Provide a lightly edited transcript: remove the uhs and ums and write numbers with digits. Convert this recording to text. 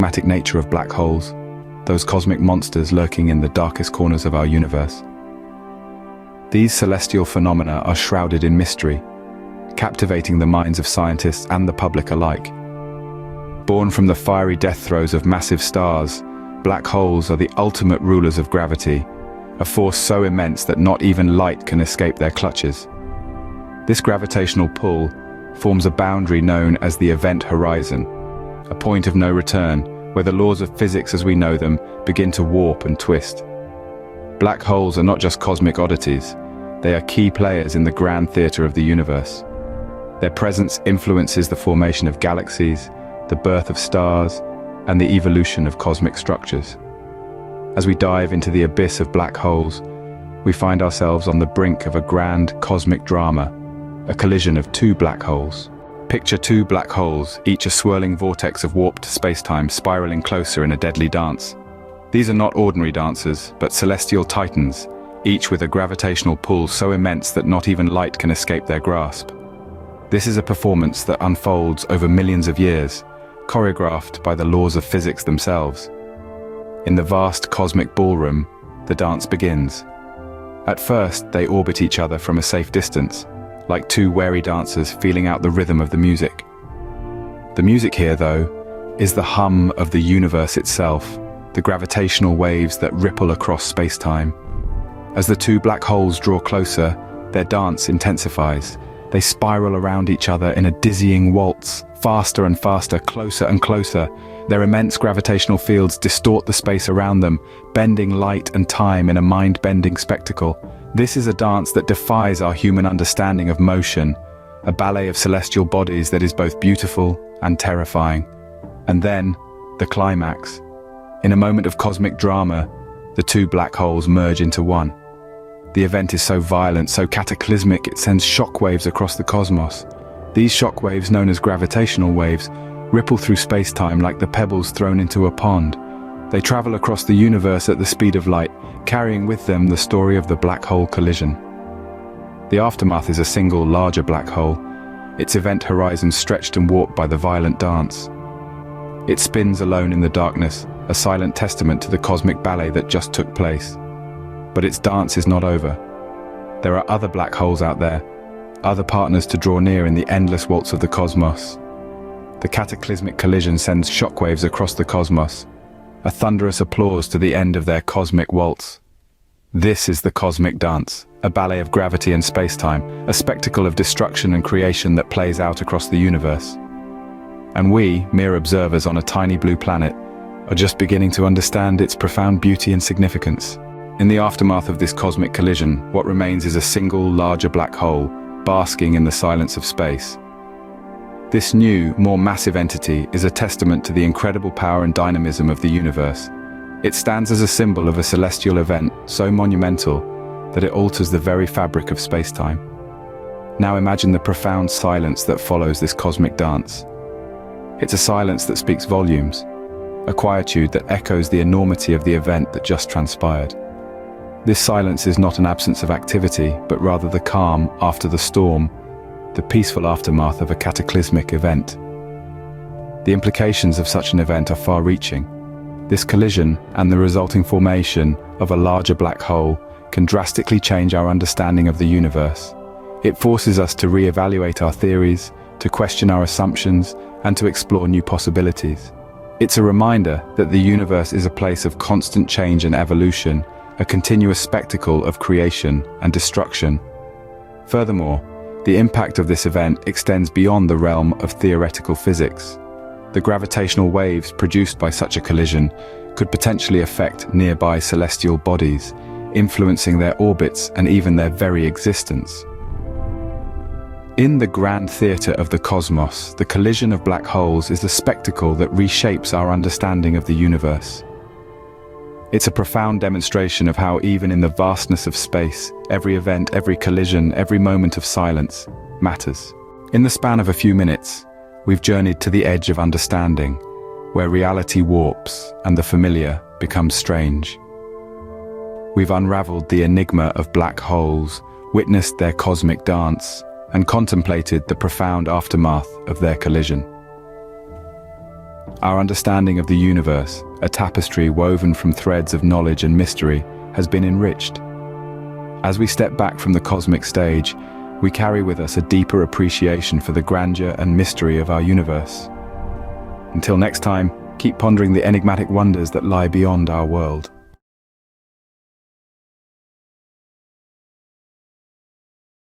enigmatic nature of black holes, those cosmic monsters lurking in the darkest corners of our universe. These celestial phenomena are shrouded in mystery, captivating the minds of scientists and the public alike. Born from the fiery death throes of massive stars, black holes are the ultimate rulers of gravity, a force so immense that not even light can escape their clutches. This gravitational pull forms a boundary known as the event horizon, a point of no return where the laws of physics as we know them begin to warp and twist. Black holes are not just cosmic oddities, they are key players in the grand theater of the universe. Their presence influences the formation of galaxies, the birth of stars, and the evolution of cosmic structures. As we dive into the abyss of black holes, we find ourselves on the brink of a grand cosmic drama, a collision of two black holes. Picture two black holes, each a swirling vortex of warped spacetime spiraling closer in a deadly dance. These are not ordinary dancers, but celestial titans, each with a gravitational pull so immense that not even light can escape their grasp. This is a performance that unfolds over millions of years, choreographed by the laws of physics themselves. In the vast cosmic ballroom, the dance begins. At first, they orbit each other from a safe distance, like two wary dancers feeling out the rhythm of the music. The music here, though, is the hum of the universe itself, the gravitational waves that ripple across space-time. As the two black holes draw closer, their dance intensifies. They spiral around each other in a dizzying waltz, faster and faster, closer and closer. Their immense gravitational fields distort the space around them, bending light and time in a mind-bending spectacle. This is a dance that defies our human understanding of motion, a ballet of celestial bodies that is both beautiful and terrifying. And then, the climax. In a moment of cosmic drama, the two black holes merge into one. The event is so violent, so cataclysmic, it sends shockwaves across the cosmos. These shockwaves, known as gravitational waves, ripple through space-time like the pebbles thrown into a pond. They travel across the universe at the speed of light, carrying with them the story of the black hole collision. The aftermath is a single, larger black hole, its event horizon stretched and warped by the violent dance. It spins alone in the darkness, a silent testament to the cosmic ballet that just took place. But its dance is not over. There are other black holes out there, other partners to draw near in the endless waltz of the cosmos. The cataclysmic collision sends shockwaves across the cosmos, a thunderous applause to the end of their cosmic waltz. This is the cosmic dance, a ballet of gravity and space-time, a spectacle of destruction and creation that plays out across the universe. And we, mere observers on a tiny blue planet, are just beginning to understand its profound beauty and significance. In the aftermath of this cosmic collision, what remains is a single, larger black hole, basking in the silence of space. This new, more massive entity is a testament to the incredible power and dynamism of the universe. It stands as a symbol of a celestial event so monumental that it alters the very fabric of space-time. Now imagine the profound silence that follows this cosmic dance. It's a silence that speaks volumes, a quietude that echoes the enormity of the event that just transpired. This silence is not an absence of activity, but rather the calm after the storm, the peaceful aftermath of a cataclysmic event. The implications of such an event are far-reaching. This collision and the resulting formation of a larger black hole can drastically change our understanding of the universe. It forces us to re-evaluate our theories, to question our assumptions, and to explore new possibilities. It's a reminder that the universe is a place of constant change and evolution, a continuous spectacle of creation and destruction. Furthermore, the impact of this event extends beyond the realm of theoretical physics. The gravitational waves produced by such a collision could potentially affect nearby celestial bodies, influencing their orbits and even their very existence. In the grand theater of the cosmos, the collision of black holes is the spectacle that reshapes our understanding of the universe. It's a profound demonstration of how even in the vastness of space, every event, every collision, every moment of silence matters. In the span of a few minutes, we've journeyed to the edge of understanding, where reality warps and the familiar becomes strange. We've unraveled the enigma of black holes, witnessed their cosmic dance, and contemplated the profound aftermath of their collision. Our understanding of the universe, a tapestry woven from threads of knowledge and mystery, has been enriched. As we step back from the cosmic stage, we carry with us a deeper appreciation for the grandeur and mystery of our universe. Until next time, keep pondering the enigmatic wonders that lie beyond our world.